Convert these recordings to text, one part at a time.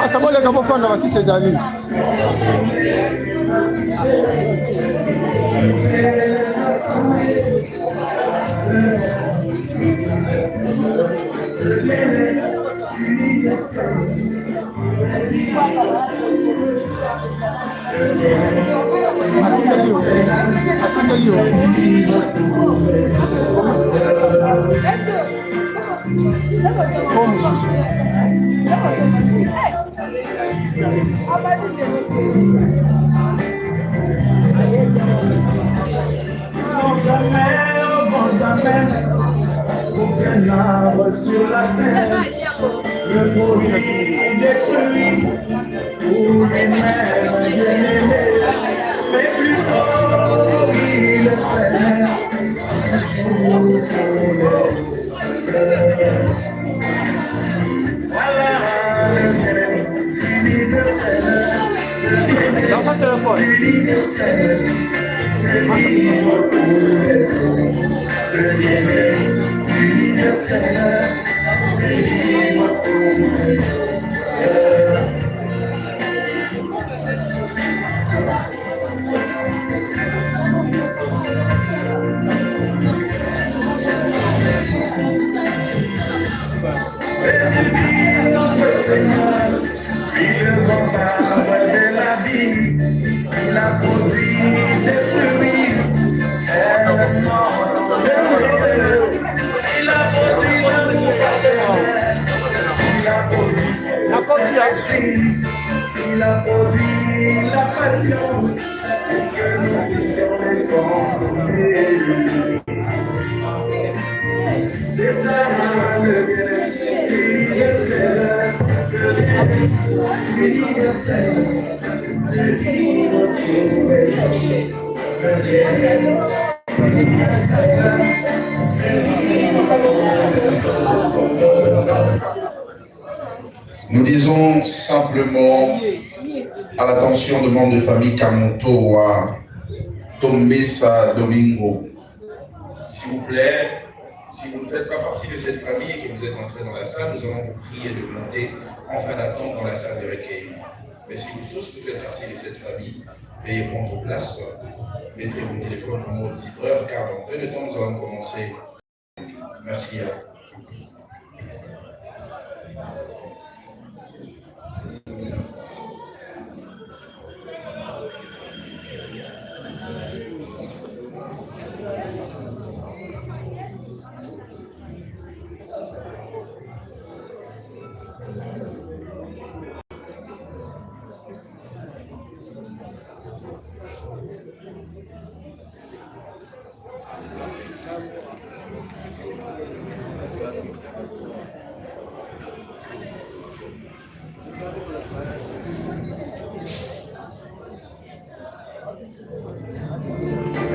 Asa bole kama fana wakicheza nini? Aucun arbre sur la terre ne produit des fruits ou des mères bien-aimées, mais plutôt il espère voilà le bien universel, universel, c'est vivre pour les autres, le bien-aimé. Universel, c'est vivre pour les autres. Jésus, notre Seigneur, il le grand arbre de la vie, il a produit des fruits, tellement heureux. Il a produit l'amour fraternel, il a produit l'esprit, il a produit la patience, pour que nous puissions les consommer. C'est ça le bien universel, le bien universel, c'est vivre pour les autres, le bien universel. Nous disons simplement à l'attention de membres de famille Kamoto à Tombesa Domingo. S'il vous plaît, si vous ne faites pas partie de cette famille et que vous êtes entrés dans la salle, nous allons vous prier de monter en fin d'attente dans la salle de recueil. Mais si vous tous vous faites partie de cette famille, veuillez prendre place, mettez vos téléphones en mode vibreur, car dans peu de temps nous allons commencer. Merci.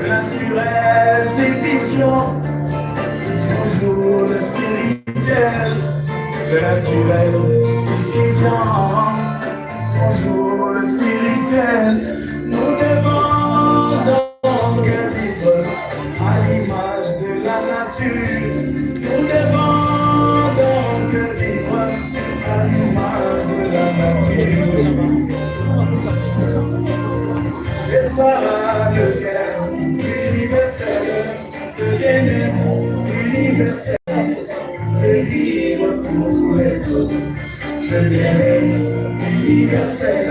Naturel, c'est vision, toujours le spirituel. Le naturel, c'est vision, toujours le spirituel. Nous devons donc vivre à l'image de la nature. Nous devons donc vivre à l'image de la nature. C'est ça le bien universel. universel, c'est vivre pour les autres. Le bien-être universel,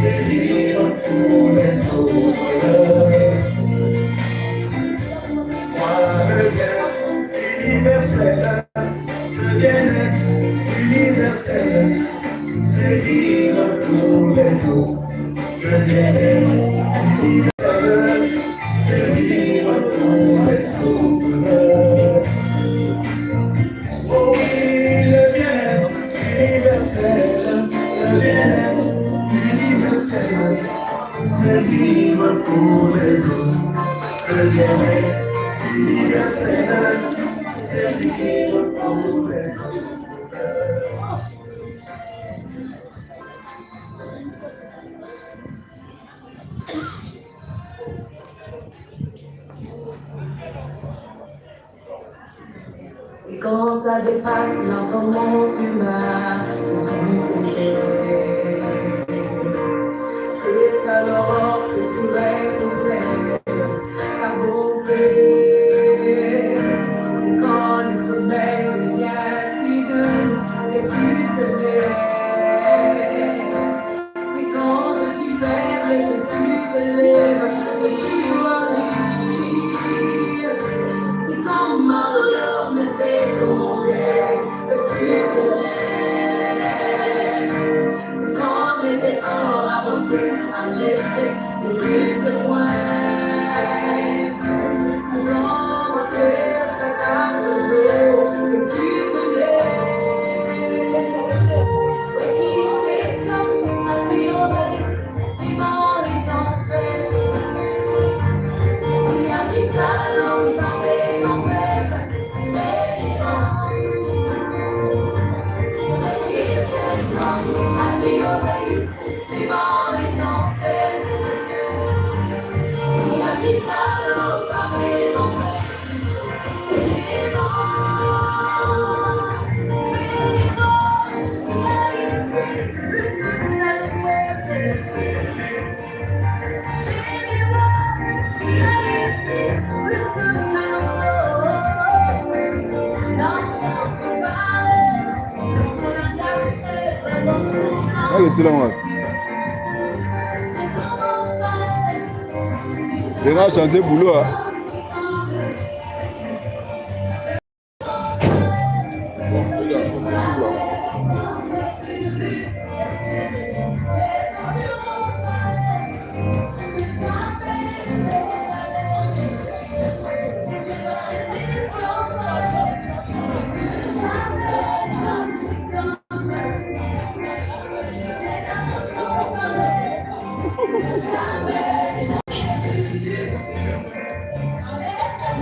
c'est vivre pour les autres. Le bien universel, le bien-être universel, c'est vivre pour les autres. Le bien-être universel, c'est vivre pour les autres. Oh oui, le bien-être universel, le bien-être universel, c'est vivre pour les autres. Le bien-être universel, c'est vivre pour les autres. Et quand ça dépasse l'entendement humain, c'est à l'aurore que tu rénouvelles ta bonté. C'est quand le sommeil devient si doux que tu te lèves. C'est quand je suis faible et que tu te lèves et tu arrives. C'est quand ma douleur me fait tomber que tu te lèves. C'est quand les efforts avancés à gester et tu te pointes. C'est quand ma frère s'attache au dos que tu te lèves. C'est qui c'est comme un violoniste vivant les tempêtes. Il y a des talents par les tempêtes, mais vivants. C'est qui c'est comme un violoniste vivant les tempêtes. Il y a des talents par les tempêtes, mais vivants. Mais vivants, il a laissé le feu de la lumière. est-il là, moi? Il a changé boulot. Hein? Bon, regarde, on peut se voir.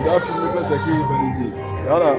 Il a filmé pas ce qui est validé. Voilà.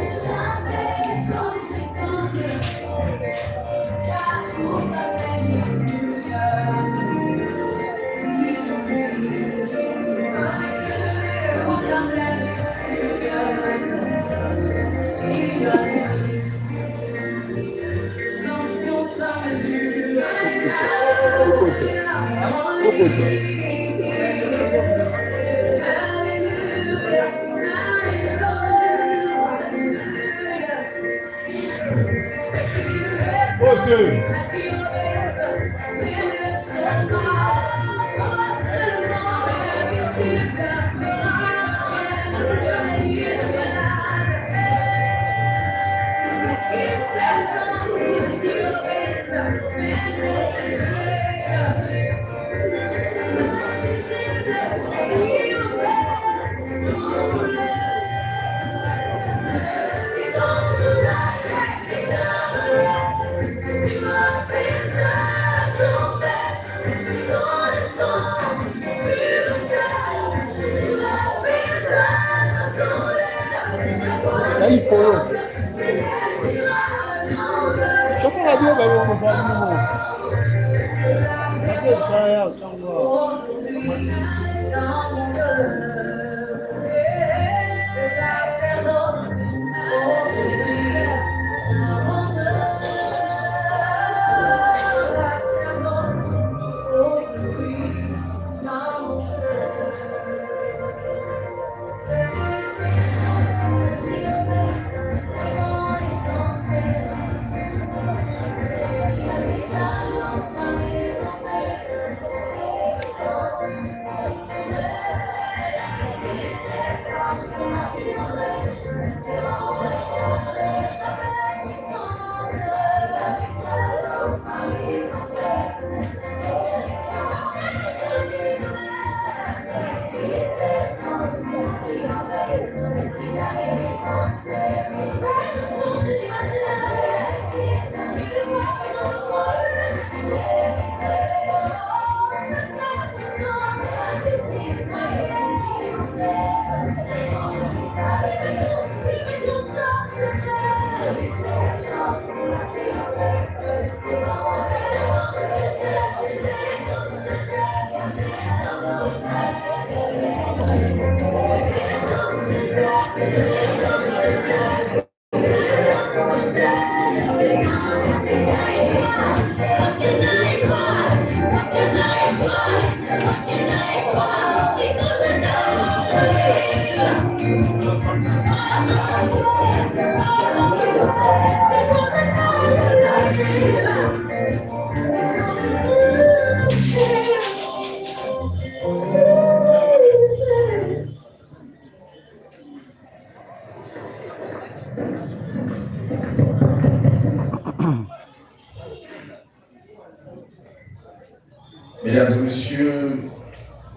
Mesdames et messieurs,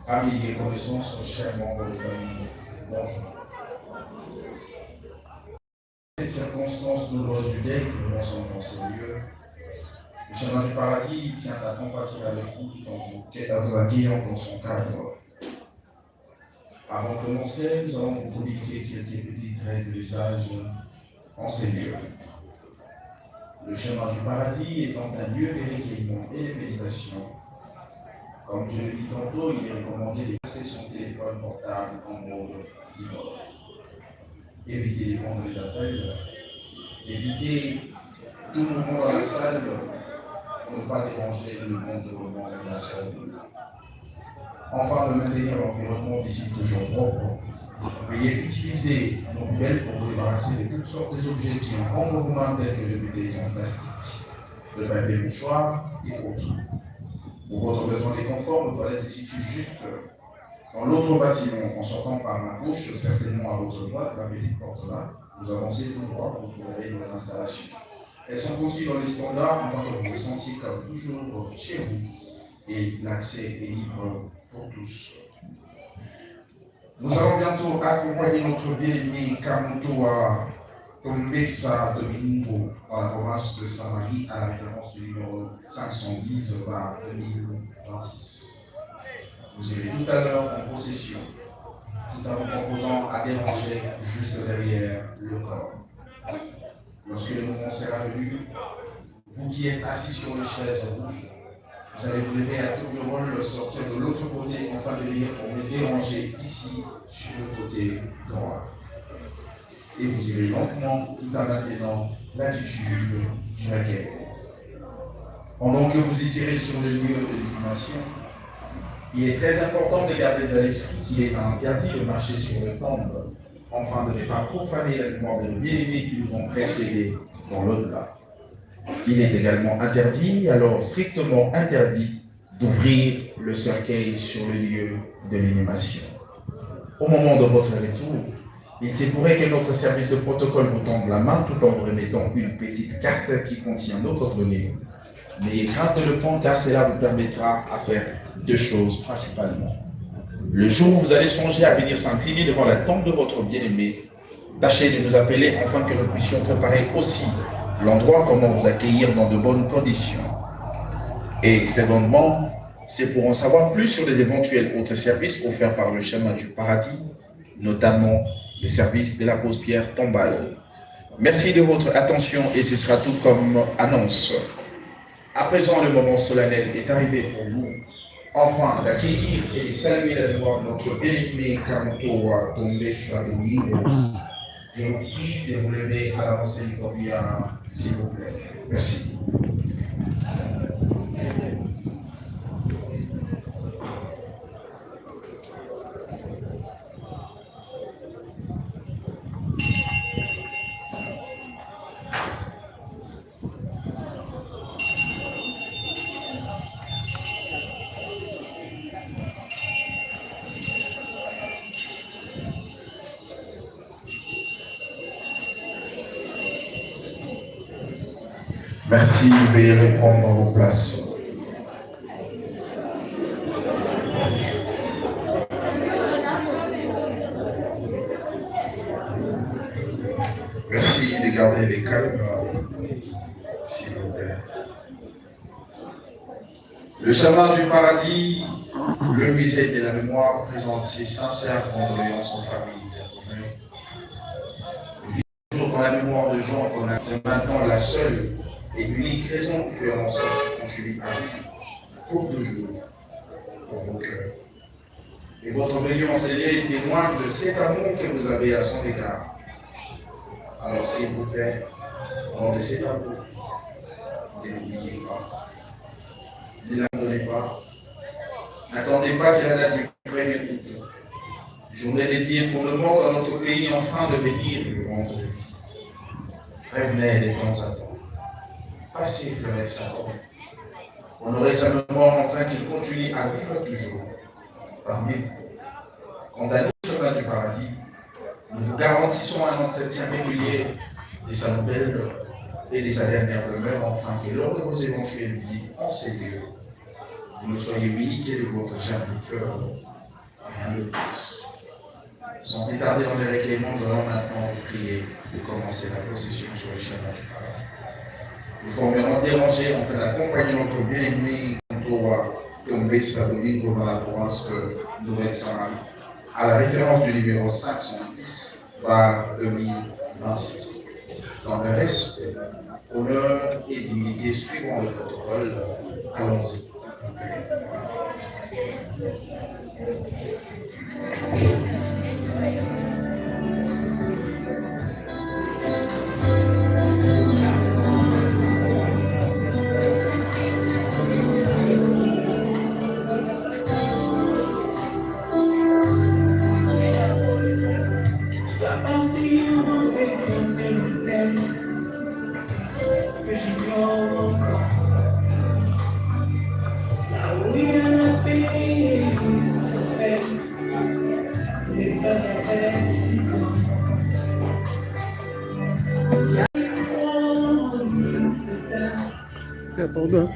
amis et connaissances, chers membres de famille, bonjour. Ces circonstances douloureuses du deuil que nous sommes dans ces lieux, le chemin du paradis tient à compatir avec vous dans vous accueillant dans son cadre. Avant de commencer, nous allons vous communiquer quelques petites règles d'usage en ces lieux. Le chemin du paradis est donc un lieu de recueillement et de méditation. Comme je l'ai dit tantôt, il est recommandé de passer son téléphone portable en mode d'immode. Évitez de prendre les appels, évitez tout mouvement dans la salle pour ne pas déranger le monde de la salle. Enfin, de maintenir l'environnement d'ici toujours propre. Veuillez utiliser nos poubelles pour vous débarrasser de toutes sortes d'objets qui ont rendement tels que le bouteilles en plastique, le papier mouchoir et autres. Pour votre besoin de confort, nos toilettes se situent juste dans l'autre bâtiment, en sortant par la gauche, certainement à votre droite, la petite porte là. Vous avancez tout droit pour trouver nos installations. Elles sont conçues dans les standards afin que vous vous sentiez comme toujours chez vous et l'accès est libre pour tous. Nous allons bientôt accompagner notre bien-aimé Kamutoa Tombesa Domingo dans la province de Saint-Marie à la référence du numéro 510/2026. Vous irez tout à l'heure en procession, tout en vous proposant à déranger juste derrière le corps. Lorsque le moment sera venu, vous qui êtes assis sur les chaises rouges, vous allez vous lever à double rôle, sortir de l'autre côté afin de venir pour me déranger ici sur le côté droit. Et vous irez lentement tout en maintenant l'attitude du requête. Pendant que vous y serez sur le lieu de l'inhumation, il est très important de garder à l'esprit qu'il est interdit de marcher sur le tombe, afin de ne pas profaner la mémoire de nos bien-aimés qui nous ont précédés dans l'au-delà. Il est également interdit, alors strictement interdit, d'ouvrir le cercueil sur le lieu de l'inhumation. Au moment de votre retour, il se pourrait que notre service de protocole vous tende la main tout en vous remettant une petite carte qui contient nos coordonnées. N'ayez crainte de le prendre car cela vous permettra à faire deux choses principalement. Le jour où vous allez songer à venir s'incliner devant la tombe de votre bien-aimé, tâchez de nous appeler afin que nous puissions préparer aussi l'endroit comment vous accueillir dans de bonnes conditions. Et secondement, c'est pour en savoir plus sur les éventuels autres services offerts par le chemin du paradis, notamment les services de la pause pierre tombale. Merci de votre attention et ce sera tout comme annonce. À présent, le moment solennel est arrivé pour nous, enfin d'accueillir et de saluer la mémoire de notre bien-aimé Kamutoa Tombesa Domingo. Je vous prie de vous lever à l'avancée du corbillard, s'il vous plaît. Merci. Merci, veuillez reprendre vos places. Merci de garder les calmes, s'il vous plaît. Le chemin du paradis, le musée de la mémoire présente ses sincères condoléances aux familles. Toujours dans la mémoire de Jean, on a maintenant la seule et l'unique raison qui fait en sorte qu'on suit à vie pour toujours pour vos cœurs. Et votre réunion est témoin de cet amour que vous avez à son égard. Alors s'il vous plaît, dans cet amour, ne l'oubliez pas. Ne l'abandonnez pas. N'attendez pas que la date du premier août, journée dédiée pour le monde dans notre pays, enfin de venir le vendredi. Revenez de temps à temps. Passez pleurer sa robe. Honorez sa mémoire afin qu'il continue à vivre toujours parmi vous. Quant à nous, chemin du paradis, nous vous garantissons un entretien régulier de sa nouvelle et de sa dernière demeure, afin que lors de vos éventuelles visites en ces lieux, vous ne soyez uniqués de votre germe de cœur, rien de plus. Sans plus tarder, on les recueillements, nous allons maintenant vous prier de commencer la procession sur le chemin du paradis. Nous formerons dérangés afin d'accompagner notre bien-aimé Kantoa Tombesa Domingo dans la province de Nouvelle-Samarie, à la référence du numéro 510 par 2026. Dans le respect, honneur et dignité suivant le protocole, allons-y. Pardon.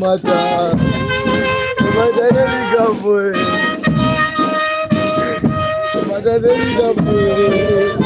Mata, mata dari kampung, mata dari kampung.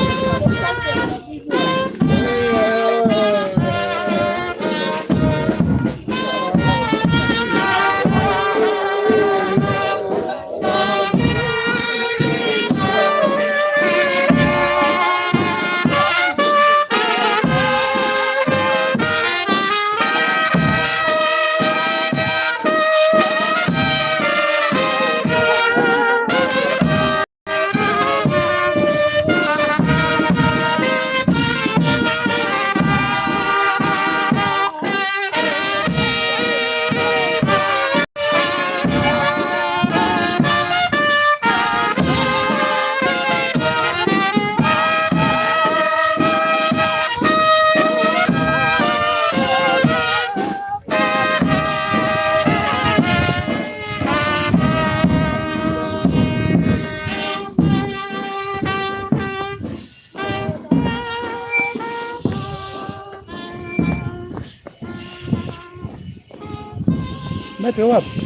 Mete wapi?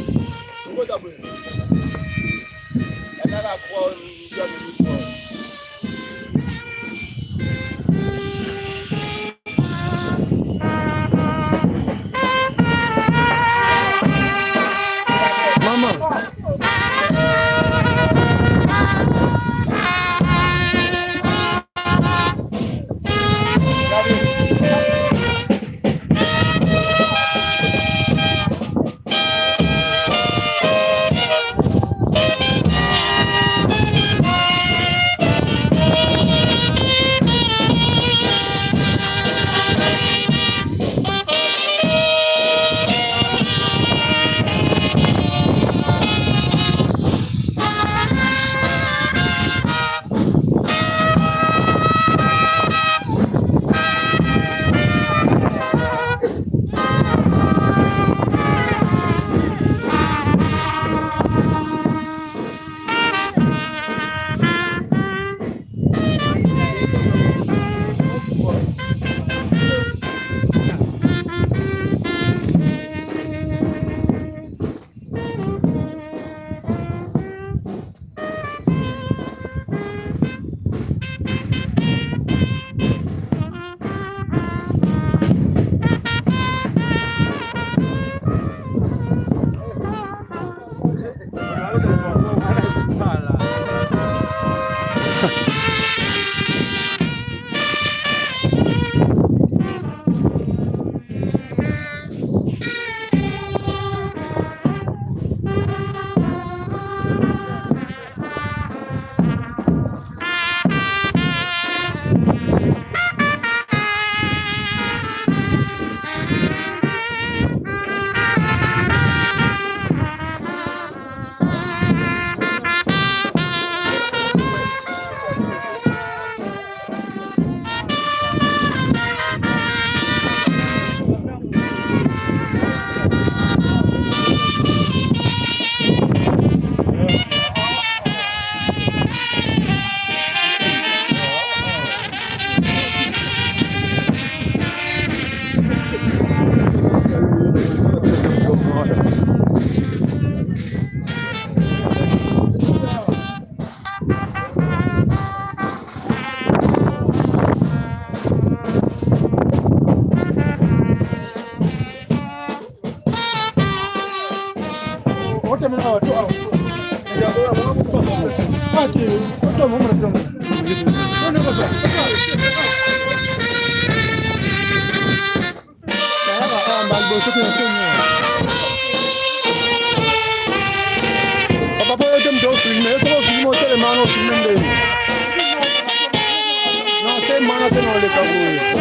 Papa, eu tenho dois filhos, eu sou filho, eu tenho mano, filho dele. Não tem mano, tem não, ele acabou.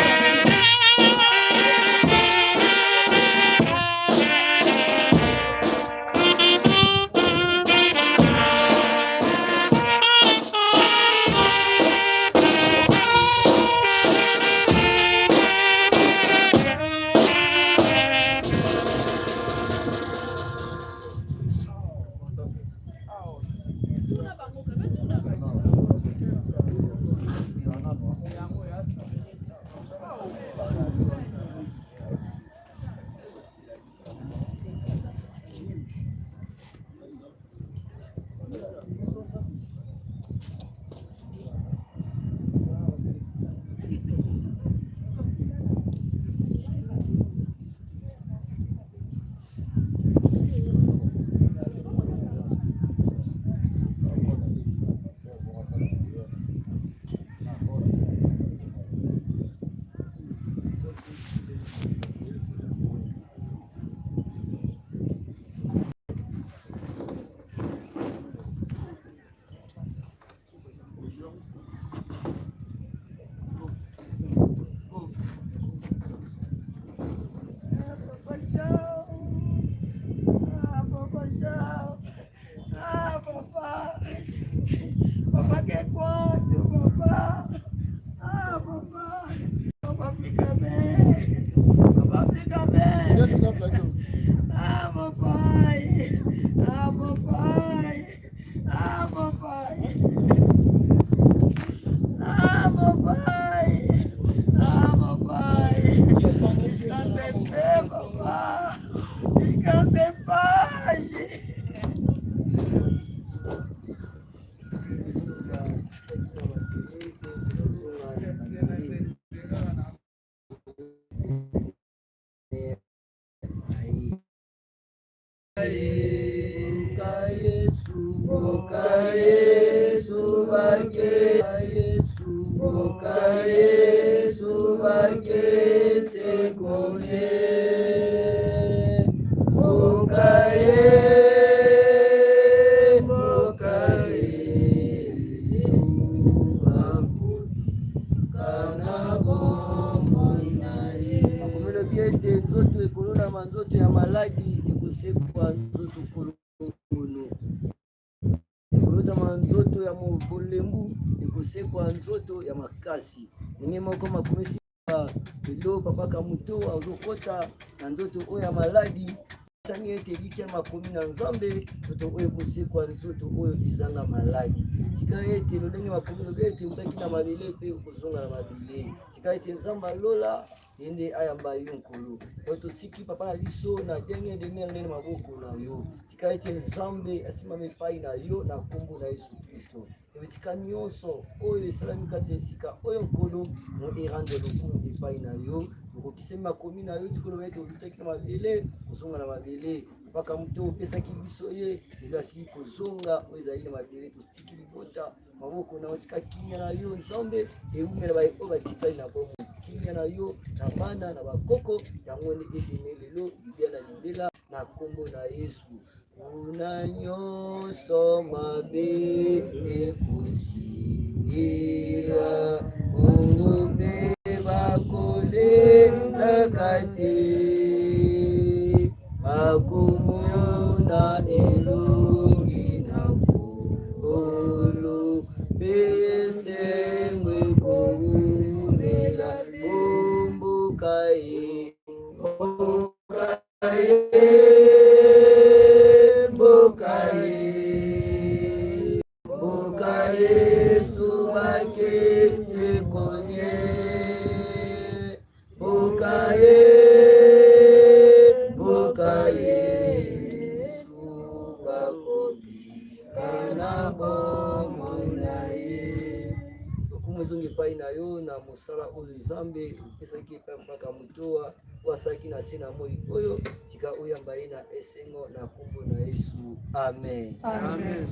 Descanse em paz. Nzoto ekolona manzoto ya maladi ekosekwa nzoto kolono ekolota manzoto ya bolembu ekosekwa nzoto ya makasi ndenge moko makomisi lelo papa Kamuto azokota na nzoto oyo ya maladi tangi ete eliki ya makomi na nzambe nzoto oyo ekosekwa nzoto oyo ezanga maladi tika ete lolenge makomi lobi ete utaki na mabele mpe okozonga na mabele tika ete nzambe alola yende ayamba yo nkolo oyo tosiki papa na biso na ndenge maboko na yo tika ete nzambe asimama epai na yo na kombo na Yesu Kristo etika nyonso oyo esalami kati esika oyo nkolo mo erande lokumu epai na yo okokisemi makomi na yo tikoloba ete olutaki na mabele kozonga na mabele papa Kamuto opesaki biso ye lelo asili kozonga oyo ezali na mabele tosiki libota maboko na otika kimia na yo nzambe eumela baye oyo batikali na bomo kimia na yo na bana na bakoko yango nde ebene lelo libia na limbela na kombo na Yesu una nyonso mabe ekosia bongo mpe bakolelaka te bakomona elongi na nkolo mpe esengo ekoumela bomboka ye mboka Yesu bakese konye mboka Yesu bakobika na bomoi na ye lokumu ezongi epai na yo na mosala oyo nzambe opesaki epai papa Kamuto wasaki na se na moi oyo tika oyamba ye na esengo na kombo na Yesu amen, amen.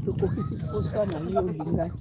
Tukofisi kosa na hiyo lingani.